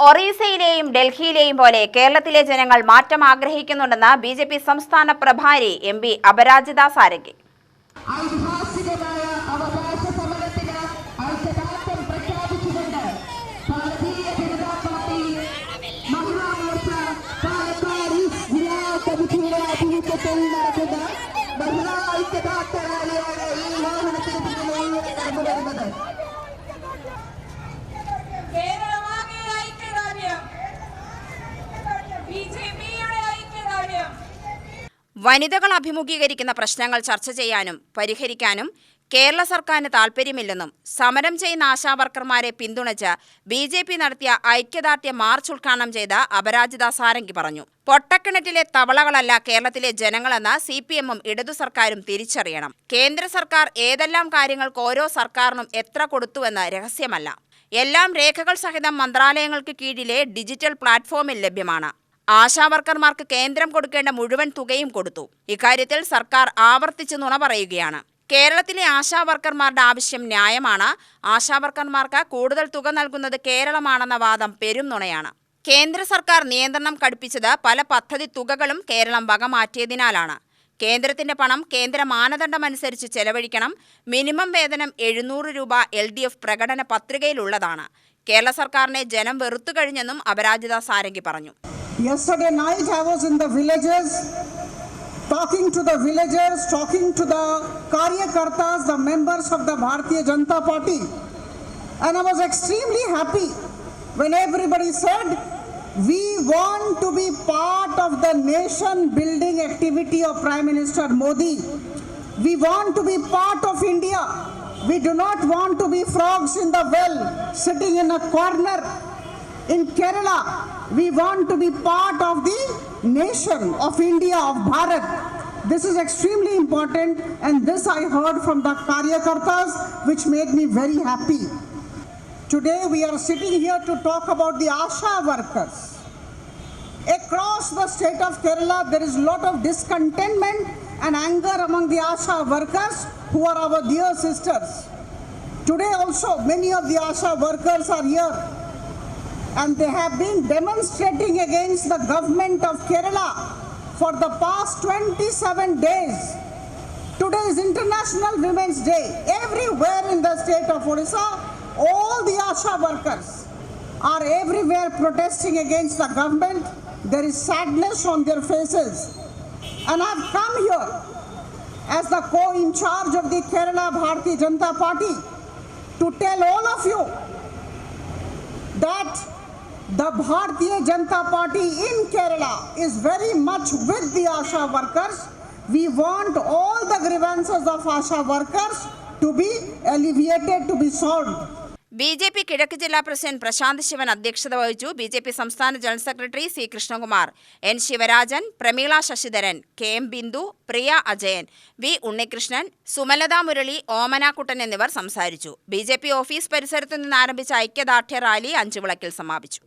ഒറീസയിലെയും ഡൽഹിയിലെയും പോലെ കേരളത്തിലെ ജനങ്ങൾ മാറ്റം ആഗ്രഹിക്കുന്നുണ്ടെന്ന് ബിജെപി സംസ്ഥാന പ്രഭാരി എംപി അപരാജിത സാരംഗി. വനിതകൾ അഭിമുഖീകരിക്കുന്ന പ്രശ്നങ്ങൾ ചർച്ച ചെയ്യാനും പരിഹരിക്കാനും കേരള സർക്കാരിന് താൽപ്പര്യമില്ലെന്നും സമരം ചെയ്യുന്ന ആശാവർക്കർമാരെ പിന്തുണച്ച് ബിജെപി നടത്തിയ ഐക്യദാർഢ്യ മാർച്ച് ഉദ്ഘാടനം ചെയ്ത അപരാജിത സാരംഗി പറഞ്ഞു. പൊട്ടക്കിണറ്റിലെ തവളകളല്ല കേരളത്തിലെ ജനങ്ങളെന്ന് CPM-ഉം ഇടതു സർക്കാരും തിരിച്ചറിയണം. കേന്ദ്ര സർക്കാർ ഏതെല്ലാം കാര്യങ്ങൾക്ക് ഓരോ സർക്കാരിനും എത്ര കൊടുത്തുവെന്ന് രഹസ്യമല്ല. എല്ലാം രേഖകൾ സഹിതം മന്ത്രാലയങ്ങൾക്ക് കീഴിലെ ഡിജിറ്റൽ പ്ലാറ്റ്ഫോമിൽ ലഭ്യമാണ്. ആശാവർക്കർമാർക്ക് കേന്ദ്രം കൊടുക്കേണ്ട മുഴുവൻ തുകയും കൊടുത്തു. ഇക്കാര്യത്തിൽ സർക്കാർ ആവർത്തിച്ച് നുണ പറയുകയാണ്. കേരളത്തിലെ ആശാവർക്കർമാരുടെ ആവശ്യം ന്യായമാണ്. ആശാവർക്കർമാർക്ക് കൂടുതൽ തുക നൽകുന്നത് കേരളമാണെന്ന വാദം പെരും നുണയാണ്. കേന്ദ്ര സർക്കാർ നിയന്ത്രണം കടുപ്പിച്ചത് പല പദ്ധതി തുകകളും കേരളം വകമാറ്റിയതിനാലാണ്. കേന്ദ്രത്തിന്റെ പണം കേന്ദ്ര മാനദണ്ഡമനുസരിച്ച് ചെലവഴിക്കണം. മിനിമം വേതനം 700 രൂപ LDF പ്രകടന പത്രികയിലുള്ളതാണ്. കേരള സർക്കാരിനെ ജനം വെറുത്തു കഴിഞ്ഞെന്നും അപരാജിത സാരംഗി പറഞ്ഞു. Yesterday night I was in the villages, talking to the villagers, talking to the Karyakartas, the members of the Bharatiya Janata Party, and I was extremely happy when everybody said, we want to be part of the nation building activity of Prime Minister Modi. We want to be part of India. We do not want to be frogs in the well, sitting in a corner. In Kerala, we want to be part of the nation of India, of Bharat. This is extremely important, and this I heard from the Karyakartas, which made me very happy. Today we are sitting here to talk about the Asha workers. Across the state of Kerala, there is a lot of discontentment and anger among the Asha workers who are our dear sisters. Today also, many of the Asha workers are here, and they have been demonstrating against the government of Kerala for the past 27 days. Today is International Women's Day. Everywhere in the state of Odisha, all the Asha workers are everywhere protesting against the government. There is sadness on their faces. And I have come here as the co-in charge of the Kerala Bharatiya Janata Party to tell all of you that the Bharatiya Janata Party in Kerala is very much with the Asha workers. We want all the grievances of Asha workers to be alleviated, to be solved. BJP കിഴക്ക് ജില്ലാ president Prashant Shivan അധ്യക്ഷത വഹിച്ചു. BJP സംസ്ഥാന general secretary C. Krishnakumar, N. Sivarajan, Prameela Sasidharan, KM Bindu, Priya Ajayan, V. Unnikrishnan, Sumalatha Murali, Omanakuttan എന്നിവർ സംസാരിച്ചു. BJP office പരിസരത്തു നിന്ന് ആരംഭിച്ച ഐക്യദാർഢ്യ റാലി അഞ്ചുവിളക്കിൽ സമാപിച്ചു.